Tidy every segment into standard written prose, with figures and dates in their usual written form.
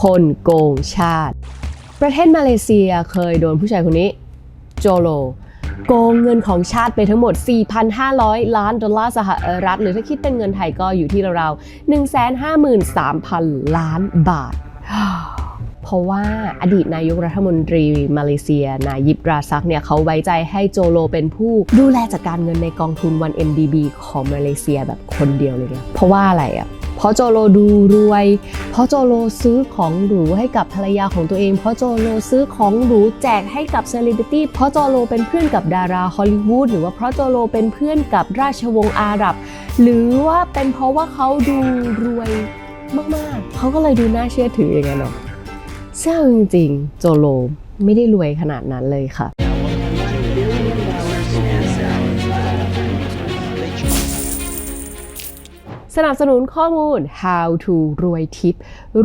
คนโกงชาติประเทศมาเลเซียเคยโดนผู้ชายคนนี้โจโลโกงเงินของชาติไปทั้งหมด 4,500 ล้านดอลลาร์สหรัฐหรือถ้าคิดเป็นเงินไทยก็อยู่ที่ราวๆ 153,000 ล้านบาทเพราะว่าอดีตนายกรัฐมนตรีมาเลเซียนายิบราซักเนี่ยเขาไว้ใจให้โจโลเป็นผู้ดูแลจัดการเงินในกองทุน 1MDB ของมาเลเซียแบบคนเดียวเลยนะเพราะว่าอะไรอ่ะเพราะโจโลดูรวยเพราะโจโลซื้อของหรูให้กับภรรยาของตัวเองเพราะโจโลซื้อของหรูแจกให้กับเซเลบริตี้เพราะโจโลเป็นเพื่อนกับดาราฮอลลีวูดหรือว่าเพราะโจโลเป็นเพื่อนกับราชวงศ์อาหรับหรือว่าเป็นเพราะว่าเขาดูรวยมากๆเขาก็เลยดูน่าเชื่อถืออย่างนั้นเนาะซึ่งจริงๆโจโลไม่ได้รวยขนาดนั้นเลยค่ะสนับสนุนข้อมูล How to รวยทิป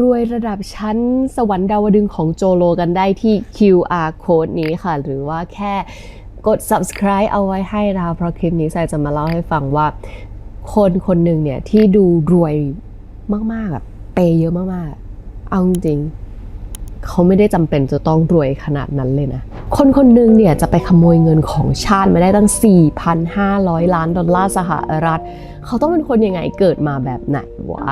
รวยระดับชั้นสวรรค์ดาวดึงของโจโลกันได้ที่ QR code นี้ค่ะหรือว่าแค่กด subscribe เอาไว้ให้นะคะเพราะคลิปนี้ใส่จะมาเล่าให้ฟังว่าคนคนหนึ่งเนี่ยที่ดูรวยมากๆแบบเปย์เยอะมากๆเอาจริงเขาไม่ได้จำเป็นจะต้องรวยขนาดนั้นเลยนะคนคนหนึ่งเนี่ยจะไปขโมยเงินของชาติมาได้ตั้ง 4,500 ล้านดอลลาร์สหรัฐเขาต้องเป็นคนยังไงเกิดมาแบบไหนวะ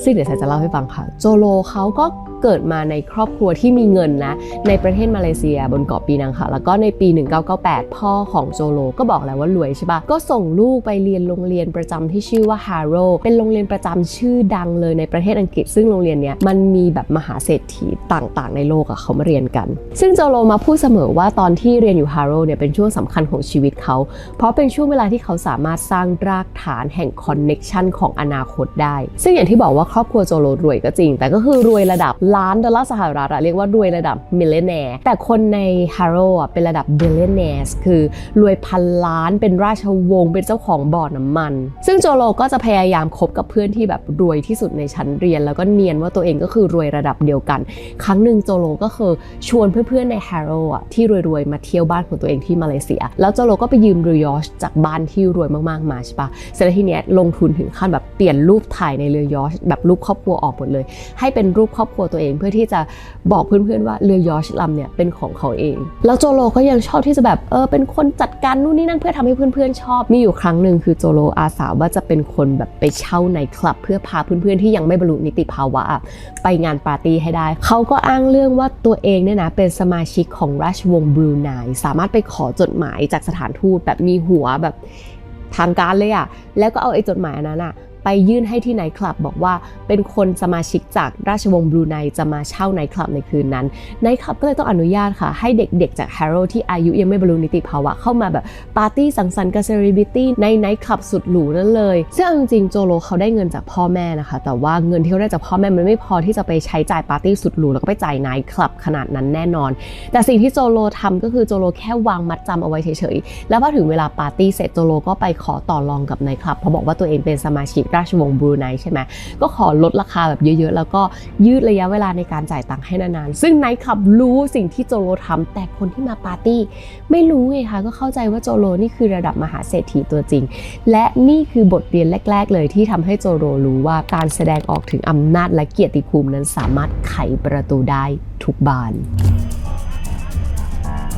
ซึ่งเดี๋ยวฉันจะเล่าให้ฟังค่ะโจโลเขาก็เกิดมาในครอบครัวที่มีเงินนะในประเทศมาเลเซียบนเกาะปีนังค่ะแล้วก็ในปี 1998 พ่อของโจโลก็บอกแล้วว่ารวยใช่ปะก็ส่งลูกไปเรียนโรงเรียนประจำที่ชื่อว่า Harrow เป็นโรงเรียนประจำชื่อดังเลยในประเทศอังกฤษซึ่งโรงเรียนเนี้ยมันมีแบบมหาเศรษฐีต่างๆในโลกอะเขามาเรียนกันซึ่งโจโลมาพูดเสมอว่าตอนที่เรียนอยู่ Harrow เนี่ยเป็นช่วงสำคัญของชีวิตเขาเพราะเป็นช่วงเวลาที่เขาสามารถสร้างรากฐานแห่งคอนเน็กชันของอนาคตได้ซึ่งอย่างที่บอกว่าครอบครัวโจโลรวยก็จริงแต่ก็คือรวยระดับล้านดอลลาร์สหรัฐเรียกว่ารวยระดับมิลเลนเนียร์แต่คนใน Harrow เป็นระดับบิลเลนเนียร์คือรวยพันล้านเป็นราชวงศ์เป็นเจ้าของบ่อน้ำมันซึ่งโจโลก็จะพยายามคบกับเพื่อนที่แบบรวยที่สุดในชั้นเรียนแล้วก็เนียนว่าตัวเองก็คือรวยระดับเดียวกันครั้งหนึ่งโจโลก็คือชวนเพื่อนๆใน Harrow ที่รวยๆมาเที่ยวบ้านของตัวเองที่มาเลเซียแล้วโจโลก็ไปยืมเรือยอชต์จากบ้านที่รวยมากๆมาใช่ปะเสร็จแล้วทีเนี้ยลงทุนถึงขั้นแบบเปลี่ยนรูปถ่ายในเรือยอชต์แบบรูปครอบครัวออกหมดเลยให้เป็นรูปครอบครัวตัวเองเพื่อที่จะบอกเพื่อนๆว่าเรือยอชต์ลำเนี่ยเป็นของเขาเองแล้วโจโลก็ยังชอบที่จะแบบเป็นคนจัดการนู่นนี่นั่นเพื่อทำให้เพื่อนๆชอบมีอยู่ครั้งหนึ่งคือโจโลอาสาว่าจะเป็นคนแบบไปเช่าไนท์คลับเพื่อพาเพื่อนๆที่ยังไม่บรรลุนิติภาวะไปงานปาร์ตี้ให้ได้เขาก็อ้างเรื่องว่าตัวเองเนี่ยนะเป็นสมาชิกของราชวงศ์บรูไนสามารถไปขอจดหมายจากสถานทูตแบบมีหัวแบบทางการเลยอะแล้วก็เอาไอ้จดหมายนั้นอะไปยื่นให้ที่ไนท์คลับบอกว่าเป็นคนสมาชิกจากราชวงศ์บรูไนจะมาเช่าไนท์คลับในคืนนั้นไนท์คลับก็เลยต้องอนุญาตค่ะให้เด็กๆจาก Harrow ที่อายุยังไม่บรรลุนิติภาวะเข้ามาแบบปาร์ตี้สังสรรค์กับเซเลบริตี้ในไนท์คลับสุดหรูนั่นเลยซึ่งจริงๆโจโลเขาได้เงินจากพ่อแม่นะคะแต่ว่าเงินที่เขาได้จากพ่อแม่มันไม่พอที่จะไปใช้จ่ายปาร์ตี้สุดหรูแล้วก็ไปจ่ายไนท์คลับขนาดนั้นแน่นอนแต่สิ่งที่โจโลทำก็คือโจโลแค่วางมัดจำเอาไว้เฉยๆแล้วพอถึงเวลาปาร์ตี้เสร็จโจโลก็ไปขอต่อรองกับไนท์คลับเพราะบอกว่าตัวเองเป็นสมาชิกราชวงศ์บรูไนใช่ไหมก็ขอลดราคาแบบเยอะๆแล้วก็ยืดระยะเวลาในการจ่ายตังค์ให้นานๆซึ่งไนท์คลับรู้สิ่งที่โจโลทำแต่คนที่มาปาร์ตี้ไม่รู้ไงคะก็เข้าใจว่าโจโลนี่คือระดับมหาเศรษฐีตัวจริงและนี่คือบทเรียนแรกๆเลยที่ทำให้โจโลรู้ว่าการแสดงออกถึงอำนาจและเกียรติภูมินั้นสามารถไขประตูได้ทุกบาน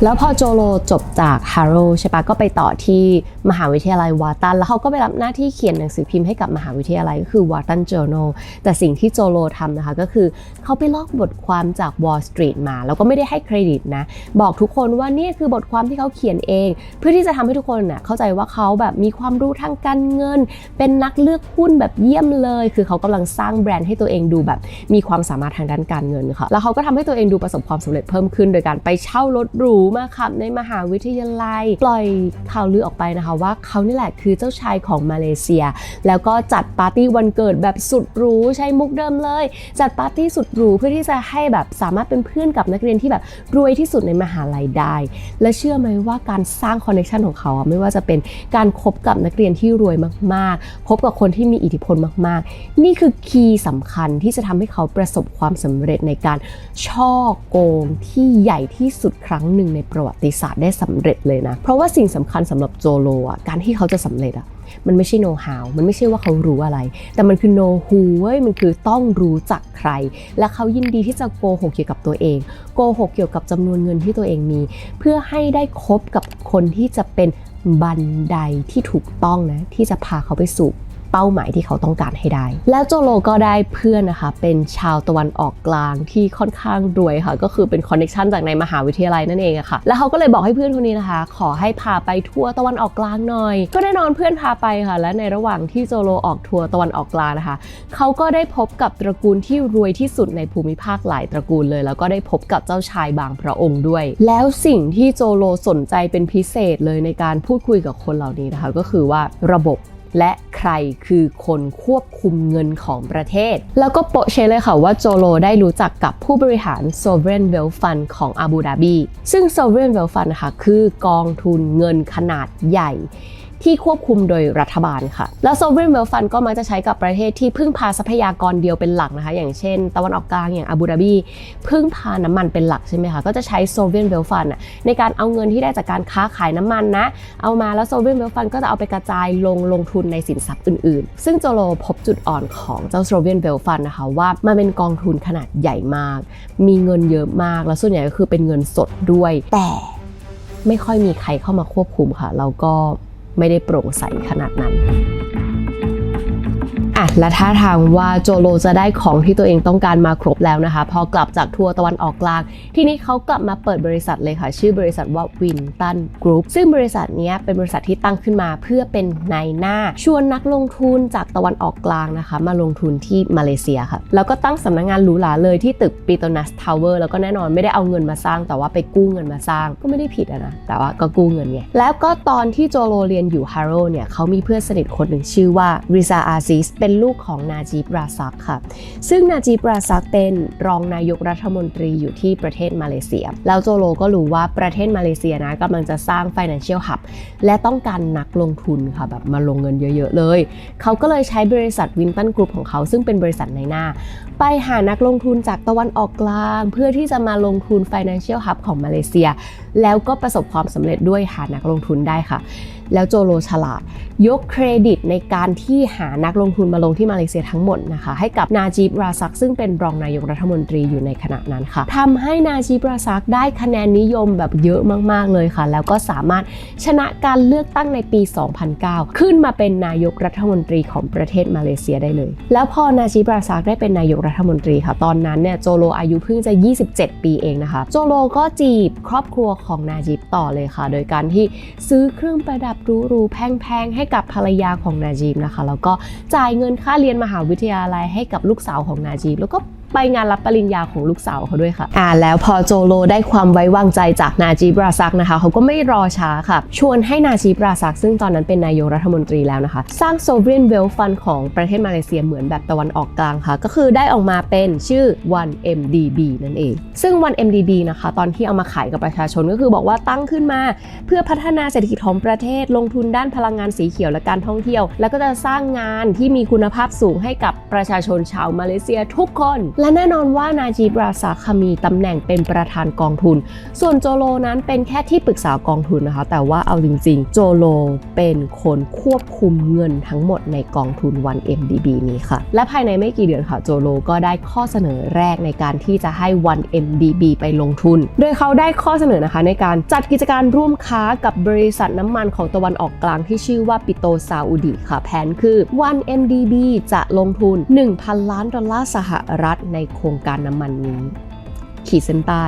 แล้วพอโจโลจบจาก Harrow ใช่ปะก็ไปต่อที่มหาวิทยาลัยวาตันแล้วเขาก็ไปรับหน้าที่เขียนหนังสือพิมพ์ให้กับมหาวิทยาลัยก็คือ Wharton Journal แต่สิ่งที่โจโลทำนะคะก็คือเขาไปลอกบทความจาก Wall Street มาแล้วก็ไม่ได้ให้เครดิตนะบอกทุกคนว่านี่คือบทความที่เขาเขียนเองเพื่อที่จะทำให้ทุกคนน่ะเข้าใจว่าเขาแบบมีความรู้ทางการเงินเป็นนักเลือกหุ้นแบบเยี่ยมเลยคือเขากำลังสร้างแบรนด์ให้ตัวเองดูแบบมีความสามารถทางด้านการเงินค่ะแล้วเขาก็ทำให้ตัวเองดูประสบความสำเร็จเพิ่มขึ้นโดยการไปเช่ารถหรูมาขับในมหาวิทยาลัยปล่อยข่าวลือออกไปนะคะว่าเขานี่แหละคือเจ้าชายของมาเลเซียแล้วก็จัดปาร์ตี้วันเกิดแบบสุดหรูใช้มุกเดิมเลยจัดปาร์ตี้สุดหรูเพื่อที่จะให้แบบสามารถเป็นเพื่อนกับนักเรียนที่แบบรวยที่สุดในมหาลัยได้และเชื่อไหมว่าการสร้างคอนเนคชันของเขาไม่ว่าจะเป็นการคบกับนักเรียนที่รวยมากๆคบกับคนที่มีอิทธิพลมากๆนี่คือคีย์สำคัญที่จะทำให้เขาประสบความสำเร็จในการช่อโกงที่ใหญ่ที่สุดครั้งหนึ่ง ในประวัติศาสตร์ได้สำเร็จเลยนะเพราะว่าสิ่งสำคัญสำหรับโจโลอ่ะการที่เขาจะสำเร็จอ่ะมันไม่ใช่ know how มันไม่ใช่ว่าเขารู้อะไรแต่มันคือ know who เว้ยมันคือต้องรู้จักใครและเขายินดีที่จะโกหกเกี่ยวกับตัวเองโกหกเกี่ยวกับจำนวนเงินที่ตัวเองมีเพื่อให้ได้คบกับคนที่จะเป็นบันไดที่ถูกต้องนะที่จะพาเขาไปสู่เป้าหมายที่เขาต้องการให้ได้แล้วโจโลก็ได้เพื่อนนะคะเป็นชาวตะวันออกกลางที่ค่อนข้างรวยค่ะก็คือเป็นคอนเนคชั่นจากในมหาวิทยาลัยนั่นเองอะค่ะแล้วเขาก็เลยบอกให้เพื่อนคนนี้นะคะขอให้พาไปทัวร์ตะวันออกกลางหน่อยก็แน่นอนเพื่อนพาไปค่ะและในระหว่างที่โจโลออกทัวร์ตะวันออกกลางนะคะเขาก็ได้พบกับตระกูลที่รวยที่สุดในภูมิภาคหลายตระกูลเลยแล้วก็ได้พบกับเจ้าชายบางพระองค์ด้วยแล้วสิ่งที่โจโลสนใจเป็นพิเศษเลยในการพูดคุยกับคนเหล่านี้นะคะก็คือว่าระบบและใครคือคนควบคุมเงินของประเทศแล้วก็โปะเชเลยค่ะว่าโจโลได้รู้จักกับผู้บริหาร Sovereign Wealth Fund ของอาบูดาบีซึ่ง Sovereign Wealth Fund นะคะคือกองทุนเงินขนาดใหญ่ที่ควบคุมโดยรัฐบาลค่ะแล้ว Sovereign Wealth Fund ก็มักจะใช้กับประเทศที่พึ่งพาทรัพยากรเดียวเป็นหลักนะคะอย่างเช่นตะวันออกกลางอย่างอาบูดาบีพึ่งพาน้ำมันเป็นหลักใช่ไหมคะก็จะใช้ Sovereign Wealth Fund ในการเอาเงินที่ได้จากการค้าขายน้ำมันนะเอามาแล้ว Sovereign Wealth Fund ก็จะเอาไปกระจายลงทุนในสินทรัพย์อื่นๆซึ่งโจโลพบจุดอ่อนของเจ้า Sovereign Wealth Fund นะคะว่ามันเป็นกองทุนขนาดใหญ่มากมีเงินเยอะมากแล้วส่วนใหญ่ก็คือเป็นเงินสดด้วยแต่ไม่ค่อยมีใครเข้ามาควบคุมค่ะแล้วก็ไม่ได้โปร่งใสขนาดนั้นและท่าทางว่าโจโลจะได้ของที่ตัวเองต้องการมาครบแล้วนะคะพอกลับจากทัวร์ตะวันออกกลางทีนี้เขากลับมาเปิดบริษัทเลยค่ะชื่อบริษัทว่าวินตันกรุ๊ปซึ่งบริษัทนี้เป็นบริษัทที่ตั้งขึ้นมาเพื่อเป็นนายหน้าชวนนักลงทุนจากตะวันออกกลางนะคะมาลงทุนที่มาเลเซียค่ะแล้วก็ตั้งสำนักงานหรูหราเลยที่ตึกปีโตนัสทาวเวอร์แล้วก็แน่นอนไม่ได้เอาเงินมาสร้างแต่ว่าไปกู้เงินมาสร้างก็ไม่ได้ผิดนะแต่ว่าก็กู้เงินไงแล้วก็ตอนที่โจโลเรียนอยู่ฮาโร่เนี่ยเขามีเพื่อนสนิทคนหนึ่งชื่อว่าริซาอาซิสเป็นลูกของนาจีบราซักค่ะซึ่งนาจีบราซักเป็นรองนายกรัฐมนตรีอยู่ที่ประเทศมาเลเซียแล้วโจโลก็รู้ว่าประเทศมาเลเซียนะกำลังจะสร้าง Financial Hub และต้องการนักลงทุนค่ะแบบมาลงเงินเยอะๆเลยเขาก็เลยใช้บริษัทวินตันกรุ๊ปของเขาซึ่งเป็นบริษัทในหน้าไปหานักลงทุนจากตะวันออกกลางเพื่อที่จะมาลงทุน Financial Hub ของมาเลเซียแล้วก็ประสบความสำเร็จด้วยหานักลงทุนได้ค่ะแล้วโจโลฉลาดยกเครดิตในการที่หานักลงทุนมาลงที่มาเลเซียทั้งหมดนะคะให้กับนาจีบราซักซึ่งเป็นรองนายกรัฐมนตรีอยู่ในขณะนั้นค่ะทำให้นาจีบราซักได้คะแนนนิยมแบบเยอะมากๆเลยค่ะแล้วก็สามารถชนะการเลือกตั้งในปี 2009 ขึ้นมาเป็นนายกรัฐมนตรีของประเทศมาเลเซียได้เลยแล้วพอนาจีบราซักได้เป็นนายกรัฐมนตรีค่ะตอนนั้นเนี่ยโจโลอายุเพิ่งจะ27 ปีเองนะคะโจโลก็จีบครอบครัวของนาจีบต่อเลยค่ะโดยการที่ซื้อเครื่องประดับหรูๆแพงๆให้กับภรรยาของนาจีบนะคะแล้วก็จ่ายเงินค่าเรียนมหาวิทยาลัยให้กับลูกสาวของนาจีบแล้วก็ไปงานรับปริญญาของลูกสาวเขาด้วยค่ะแล้วพอโจโลได้ความไว้วางใจจากนาจีบราซักนะคะเขาก็ไม่รอช้าค่ะชวนให้นาจีบราซักซึ่งตอนนั้นเป็นนายกรัฐมนตรีแล้วนะคะสร้าง Sovereign Wealth Fund ของประเทศมาเลเซียเหมือนแบบตะวันออกกลางค่ะก็คือได้ออกมาเป็นชื่อ 1MDB นั่นเองซึ่ง 1MDB นะคะตอนที่เอามาขายกับประชาชนก็คือบอกว่าตั้งขึ้นมาเพื่อพัฒนาเศรษฐกิจของประเทศลงทุนด้านพลังงานสีเขียวและการท่องเที่ยวแล้วก็จะสร้างงานที่มีคุณภาพสูงให้กับประชาชนชาวมาเลเซียทุกคนและแน่นอนว่านาจีบราซักมีตำแหน่งเป็นประธานกองทุนส่วนโจโลนั้นเป็นแค่ที่ปรึกษากองทุนนะคะแต่ว่าเอาจริงๆโจโลเป็นคนควบคุมเงินทั้งหมดในกองทุน 1MDB นี้ค่ะและภายในไม่กี่เดือนค่ะโจโลก็ได้ข้อเสนอแรกในการที่จะให้ 1MDB ไปลงทุนโดยเขาได้ข้อเสนอนะคะในการจัดกิจการร่วมค้ากับบริษัทน้ำมันของตะวันออกกลางที่ชื่อว่าปิโตซาอุดิค่ะแผนคือ 1MDB จะลงทุน $1,000 ล้านสหรัฐในโครงการน้ำมันนี้ขีดเส้นใต้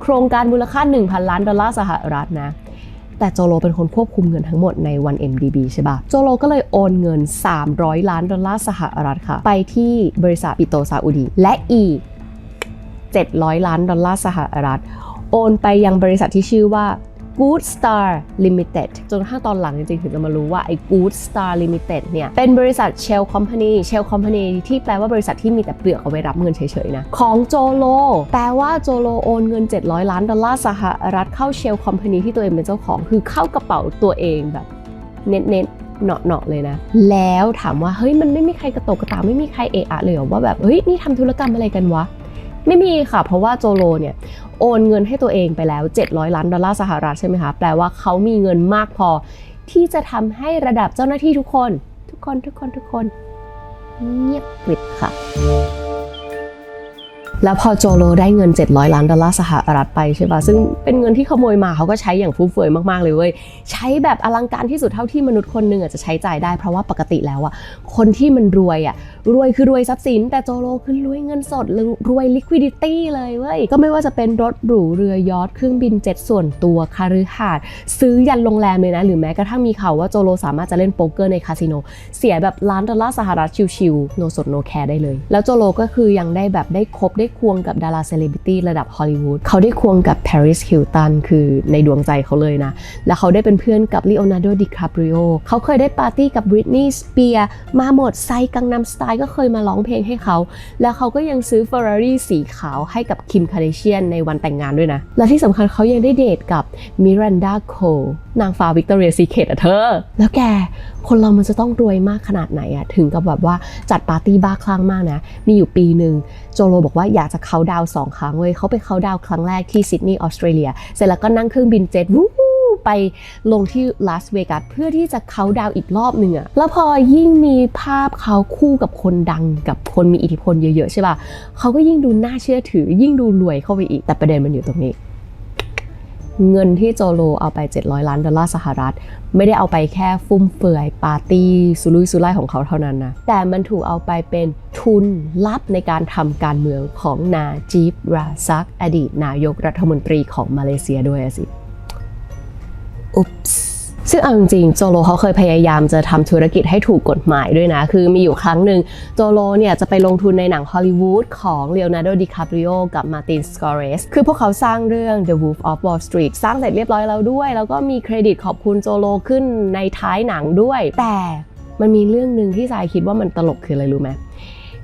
โครงการมูลค่า $1,000 ล้านสหรัฐนะแต่โจโลเป็นคนควบคุมเงินทั้งหมดใน 1MDB ใช่ป่ะโจโลก็เลยโอนเงิน$300 ล้านสหรัฐค่ะไปที่บริษัทปิโตซาอุดีและอีก$700 ล้านสหรัฐโอนไปยังบริษัทที่ชื่อว่า Good Star Limited จนกระทั่งตอนหลังจริงๆถึงจะมารู้ว่าไอ้ Good Star Limited เนี่ยเป็นบริษัท Shell Company ที่แปลว่าบริษัทที่มีแต่เปลือกเอาไว้รับเงินเฉยๆนะของโจโลแปลว่าโจโลโอนเงิน$700 ล้านสหรัฐเข้า Shell Company ที่ตัวเองเป็นเจ้าของคือเข้ากระเป๋าตัวเองแบบเน็ตเนาะเลยนะแล้วถามว่าเฮ้ยมันไม่มีใครกระโตกกระตากไม่มีใครเอะอะเลยเหรอว่าแบบเฮ้ยนี่ทำธุรกรรมอะไรกันวะ ไม่มีค่ะเพราะว่าโจโลเนี่ยโอนเงินให้ตัวเองไปแล้ว$700 ล้านใช่ไหมคะแปลว่าเขามีเงินมากพอที่จะทำให้ระดับเจ้าหน้าที่ทุกคนเงียบกริบค่ะแล้วพอโจโลได้เงิน$700 ล้านไปใช่ป่ะซึ่งเป็นเงินที่ขโมยมาเขาก็ใช้อย่างฟุ่มเฟือยมากๆเลยเว้ยใช้แบบอลังการที่สุดเท่าที่มนุษย์คนหนึ่งจะใช้จ่ายได้เพราะว่าปกติแล้วคนที่มันรวยคือรวยทรัพย์สินแต่โจโลคือรวยเงินสดรวย liquidity เลยเว้ยก็ไม่ว่าจะเป็นรถหรูเรือยอทเครื่องบินเจ็ตส่วนตัวคฤหาสน์ซื้อยันโรงแรมเลยนะหรือแม้กระทั่งมีข่าวว่าโจโลสามารถจะเล่นโป๊กเกอร์ในคาสิโนเสียแบบ$1 ล้านชิวๆ no สด no care ได้เลยแล้วโจโลก็คือยังได้แบบได้ควงกับดาราเซเลบริตี้ระดับฮอลลีวูดเขาได้ควงกับปาริสฮิลตันคือในดวงใจเขาเลยนะแล้วเขาได้เป็นเพื่อนกับลีโอนาร์โด ดิคาปริโอเขาเคยได้ปาร์ตี้กับบริตนีย์ สเปียร์มาหมดไซกังนัมสไตล์ก็เคยมาร้องเพลงให้เขาแล้วเขาก็ยังซื้อ Ferrari สีขาวให้กับคิมคาร์เดเชียนในวันแต่งงานด้วยนะและที่สำคัญเขายังได้เดทกับมิรันดาโคลนางฟ้าวิกตอเรียซีเคทเธอแล้วแกคนเรามันจะต้องรวยมากขนาดไหนถึงกับแบบว่าจัดปาร์ตี้บ้าคลั่งมากนะมีอยู่ปีหนึ่งโจโลบอกว่าอยากจะเค้าดาวน์2 ครั้งเว้ยเขาไปเค้าดาวน์ครั้งแรกที่ซิดนีย์ออสเตรเลียเสร็จแล้วก็นั่งเครื่องบินเจ็ตไปลงที่ลาสเวกัสเพื่อที่จะเค้าดาวน์อีกรอบหนึ่งแล้วพอยิ่งมีภาพเขาคู่กับคนดังกับคนมีอิทธิพลเยอะๆใช่ป่ะเขาก็ยิ่งดูน่าเชื่อถือยิ่งดูรวยเข้าไปอีกแต่ประเด็นมันอยู่ตรงนี้เงินที่โจโลเอาไป$700 ล้านไม่ได้เอาไปแค่ฟุ่มเฟือยปาร์ตี้สุรุ่ยสุร่ายของเขาเท่านั้นนะแต่มันถูกเอาไปเป็นทุนลับในการทำการเมืองของนาจีบ ราซักอดีตนายกรัฐมนตรีของมาเลเซียด้วยสิอุ๊ปส์ซึ่งเอาจริงๆโจโลเขาเคยพยายามจะทำธุรกิจให้ถูกกฎหมายด้วยนะคือมีอยู่ครั้งหนึ่งโจโลเนี่ยจะไปลงทุนในหนังฮอลลีวูดของเลโอนาร์โด ดิคาปริโอกับมาร์ติน สกอเรสคือพวกเขาสร้างเรื่อง The Wolf of Wall Street สร้างเสร็จเรียบร้อยแล้วด้วยแล้วก็มีเครดิตขอบคุณโจโลขึ้นในท้ายหนังด้วยแต่มันมีเรื่องนึงที่ทรายคิดว่ามันตลกคืออะไรรู้ไหม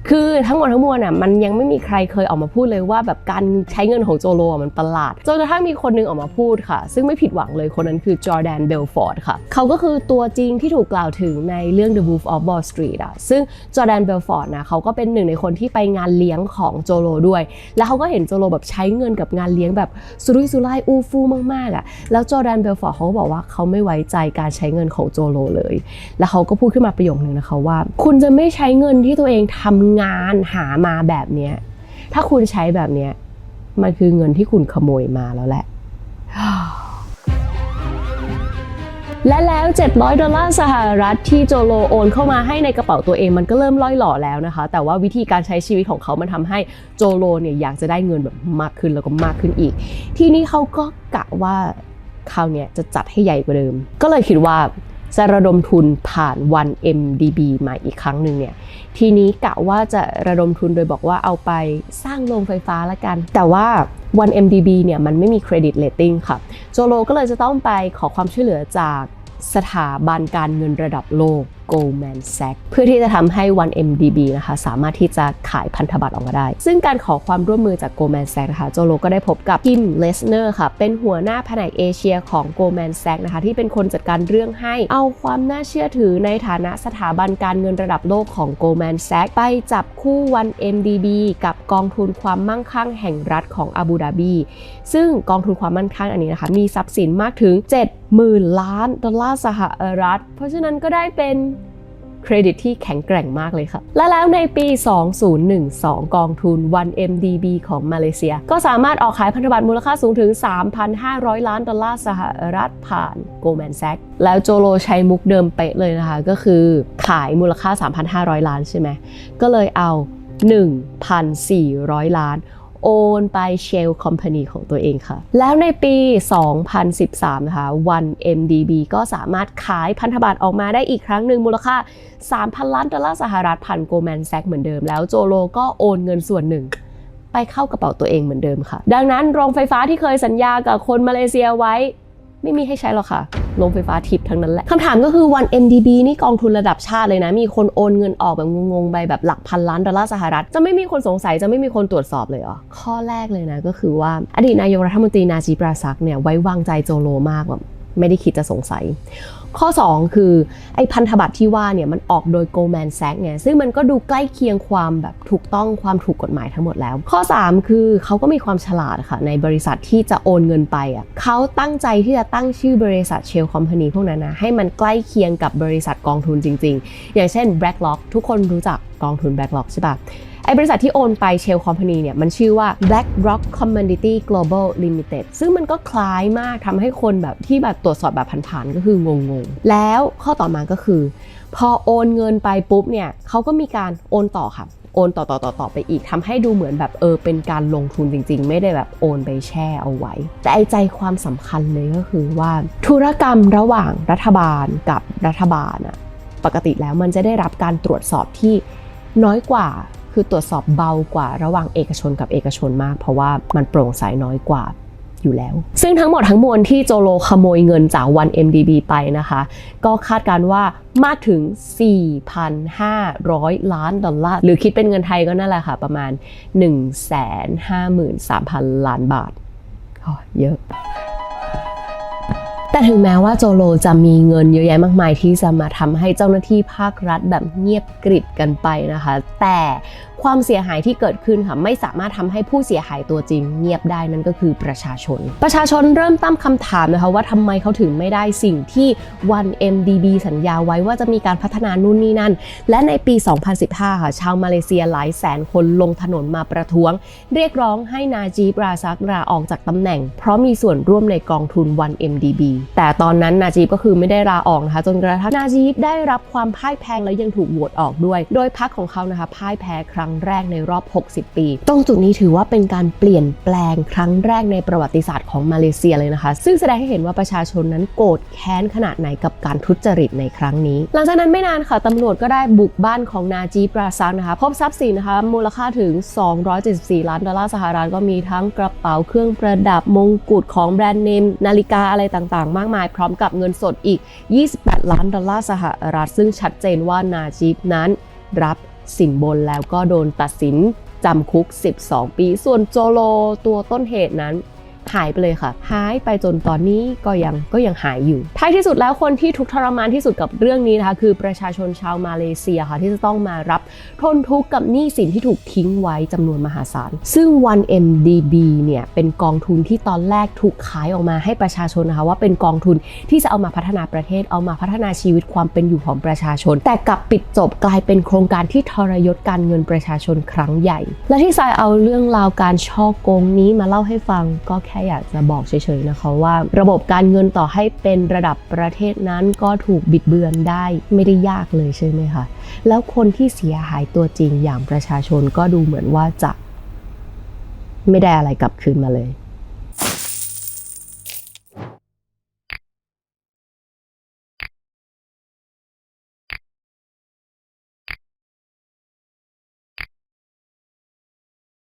คือทั้งหมดทั้งมวลมันยังไม่มีใครเคยออกมาพูดเลยว่าแบบการใช้เงินของโจโลมันประหลาดจนกระทั่งมีคนนึงออกมาพูดค่ะซึ่งไม่ผิดหวังเลยคนนั้นคือจอร์แดน เบลฟอร์ดค่ะเขาก็คือตัวจริงที่ถูกกล่าวถึงในเรื่อง The Wolf of Wall Street ซึ่งจอร์แดน เบลฟอร์ดนะเขาก็เป็นหนึ่งในคนที่ไปงานเลี้ยงของโจโลด้วยแล้วเขาก็เห็นโจโลแบบใช้เงินกับงานเลี้ยงแบบสุรุ่ยสุร่ายอู้ฟู่มากๆแล้วจอร์แดน เบลฟอร์ดเขาก็บอกว่าเขาไม่ไว้ใจการใช้เงินของโจโลเลยแล้วเขาก็พูดขึ้นมาประโยคนึงนะคะว่าคุณจะไม่ใช้เงินที่ตัวเองทำงานหามาแบบเนี้ยถ้าคุณใช้แบบเนี้ยมันคือเงินที่คุณขโมยมาแล้วแหละ และแล้ว$700ที่โจโลโอนเข้ามาให้ในกระเป๋าตัวเองมันก็เริ่มล่อยหล่อแล้วนะคะแต่ว่าวิธีการใช้ชีวิตของเขามันทำให้โจโลเนี่ยอยากจะได้เงินแบบมากขึ้นแล้วก็มากขึ้นอีกทีนี้เขาก็กะว่าคราวนี้จะจัดให้ใหญ่กว่าเดิมก็เลยคิดว่าจะระดมทุนผ่าน 1MDB มาอีกครั้งหนึ่งเนี่ยทีนี้กะว่าจะระดมทุนโดยบอกว่าเอาไปสร้างโรงไฟฟ้าละกันแต่ว่า 1MDB เนี่ยมันไม่มีเครดิตเรตติ้งค่ะโจโลก็เลยจะต้องไปขอความช่วยเหลือจากสถาบันการเงินระดับโลก Goldman Sachs เพื่อที่จะทำให้ 1MDB นะคะสามารถที่จะขายพันธบัตรออกมาได้ซึ่งการขอความร่วมมือจาก Goldman Sachs นะคะโจโลก็ได้พบกับคิม เลสเนอร์ค่ะเป็นหัวหน้าแผนกเอเชียของ Goldman Sachs นะคะที่เป็นคนจัดการเรื่องให้เอาความน่าเชื่อถือในฐานะสถาบันการเงินระดับโลกของ Goldman Sachs ไปจับคู่ 1MDB กับกองทุนความมั่งคั่งแห่งรัฐของอาบูดาบีซึ่งกองทุนความมั่นคงอันนี้นะคะมีทรัพย์สินมากถึง$70,000 ล้าน เพราะฉะนั้นก็ได้เป็นเครดิตที่แข็งแกร่งมากเลยค่ะและแล้วในปี 2012 กองทุน 1MDB ของมาเลเซียก็สามารถออกขายพันธบัตรมูลค่าสูงถึง$3,500 ล้านผ่าน Goldman Sachs แล้วโจโลใช้มุกเดิมเป๊ะเลยนะคะก็คือขายมูลค่า$3,500 ล้านใช่ไหมก็เลยเอา$1,400 ล้านโอนไป Shell Company ของตัวเองค่ะแล้วในปี 2013 นะคะ 1MDB ก็สามารถขายพันธบัตรออกมาได้อีกครั้งหนึ่งมูลค่า$3,000 ล้านผ่าน Goldman Sachs เหมือนเดิมแล้วโจโลก็โอนเงินส่วนหนึ่งไปเข้ากระเป๋าตัวเองเหมือนเดิมค่ะดังนั้นโรงไฟฟ้าที่เคยสัญญากับคนมาเลเซียไว้ไม่มีให้ใช้หรอกค่ะโรงไฟฟ้าทิพย์ทั้งนั้นแหละคำถามก็คือ 1MDB นี่กองทุนระดับชาติเลยนะมีคนโอนเงินออกแบบงงๆไปแบบหลักพันล้านดอลลาร์สหรัฐจะไม่มีคนสงสัยจะไม่มีคนตรวจสอบเลยเหรอข้อแรกเลยนะก็คือว่าอดีตนายกรัฐมนตรีนาจีบ ราซักเนี่ยไว้วางใจโจโลมากแบบไม่ได้คิดจะสงสัย ข้อ2คือไอ้พันธบัตรที่ว่าเนี่ยมันออกโดย Goldman Sachs ไงซึ่งมันก็ดูใกล้เคียงความแบบถูกต้องความถูกกฎหมายทั้งหมดแล้วข้อ3คือเขาก็มีความฉลาดค่ะในบริษัทที่จะโอนเงินไปเขาตั้งใจที่จะตั้งชื่อบริษัท Shell Company พวกนั้นนะให้มันใกล้เคียงกับบริษัทกองทุนจริงๆอย่างเช่น BlackRock ทุกคนรู้จักกองทุน BlackRock ใช่ปะไอ้บริษัทที่โอนไป Shell Company เนี่ยมันชื่อว่า BlackRock Commodity Global Limited ซึ่งมันก็คล้ายมากทำให้คนแบบที่แบบตรวจสอบแบบผ่านๆก็คืองงๆแล้วข้อต่อมาก็คือพอโอนเงินไปปุ๊บเนี่ยเขาก็มีการโอนต่อค่ะโอนต่อไปอีกทำให้ดูเหมือนแบบเป็นการลงทุนจริงๆไม่ได้แบบโอนไปแช่เอาไว้แต่ไอ้ใจความสำคัญเลยก็คือว่าธุรกรรมระหว่างรัฐบาลกับรัฐบาลปกติแล้วมันจะได้รับการตรวจสอบที่น้อยกว่าคือตรวจสอบเบากว่าระหว่างเอกชนกับเอกชนมากเพราะว่ามันโปร่งใสน้อยกว่าอยู่แล้วซึ่งทั้งหมดทั้งมวลที่โจโลขโมยเงินจาก 1MDB ไปนะคะก็คาดการว่ามากถึง 4,500 ล้านดอลลาร์หรือคิดเป็นเงินไทยก็นั่นแหละค่ะประมาณ 153,000 ล้านบาทเยอะแต่ถึงแม้ว่าโจโลจะมีเงินเยอะแยะมากมายที่จะมาทำให้เจ้าหน้าที่ภาครัฐแบบเงียบกริบกันไปนะคะแต่ความเสียหายที่เกิดขึ้นค่ะไม่สามารถทำให้ผู้เสียหายตัวจริงเงียบได้นั่นก็คือประชาชนเริ่มตั้งคำถามนะคะว่าทำไมเขาถึงไม่ได้สิ่งที่ 1MDB สัญญาไว้ว่าจะมีการพัฒนานู่นนี่นั่นและในปี 2015 ค่ะชาวมาเลเซียหลายแสนคนลงถนนมาประท้วงเรียกร้องให้นาจีบ ราซักลาออกจากตำแหน่งเพราะมีส่วนร่วมในกองทุน 1MDB แต่ตอนนั้นนาจีบก็คือไม่ได้ลาออกนะคะจนกระทั่งนาจีบได้รับความพ่ายแพ้และยังถูกโหวตออกด้วยโดยพรรคของเขานะคะพ่ายแพ้ครั้งแรกในรอบ 60 ปีตรงจุดนี้ถือว่าเป็นการเปลี่ยนแปลงครั้งแรกในประวัติศาสตร์ของมาเลเซียเลยนะคะซึ่งแสดงให้เห็นว่าประชาชนนั้นโกรธแค้นขนาดไหนกับการทุจริตในครั้งนี้หลังจากนั้นไม่นานค่ะตำรวจก็ได้บุกบ้านของนาจีบ ราซักนะคะพบทรัพย์สินนะคะมูลค่าถึง$274 ล้านสหรัฐก็มีทั้งกระเป๋าเครื่องประดับมงกุฎของแบรนด์เนมนาฬิกาอะไรต่างๆมากมายพร้อมกับเงินสดอีก$28 ล้านสหรัฐซึ่งชัดเจนว่านาจีบนั้นรับสินบนแล้วก็โดนตัดสินจำคุก12 ปีส่วนโจโลตัวต้นเหตุนั้นหายไปเลยค่ะหายไปจนตอนนี้ก็ยังหายอยู่ท้ายที่สุดแล้วคนที่ทุกข์ทรมานที่สุดกับเรื่องนี้นะคะคือประชาชนชาวมาเลเซียค่ะที่จะต้องมารับทนทุกข์กับหนี้สินที่ถูกทิ้งไว้จำนวนมหาศาลซึ่ง 1MDB เนี่ยเป็นกองทุนที่ตอนแรกถูกขายออกมาให้ประชาชนนะคะว่าเป็นกองทุนที่จะเอามาพัฒนาประเทศเอามาพัฒนาชีวิตความเป็นอยู่ของประชาชนแต่กลับปิดจบกลายเป็นโครงการที่ทรยศการเงินประชาชนครั้งใหญ่และที่ทรายเอาเรื่องราวการฉ้อโกงนี้มาเล่าให้ฟังก็แค่อยากจะบอกเฉยๆนะคะว่าระบบการเงินต่อให้เป็นระดับประเทศนั้นก็ถูกบิดเบือนได้ไม่ได้ยากเลยใช่ไหมคะแล้วคนที่เสียหายตัวจริงอย่างประชาชนก็ดูเหมือนว่าจะไม่ได้อะไรกลับคืนมาเลย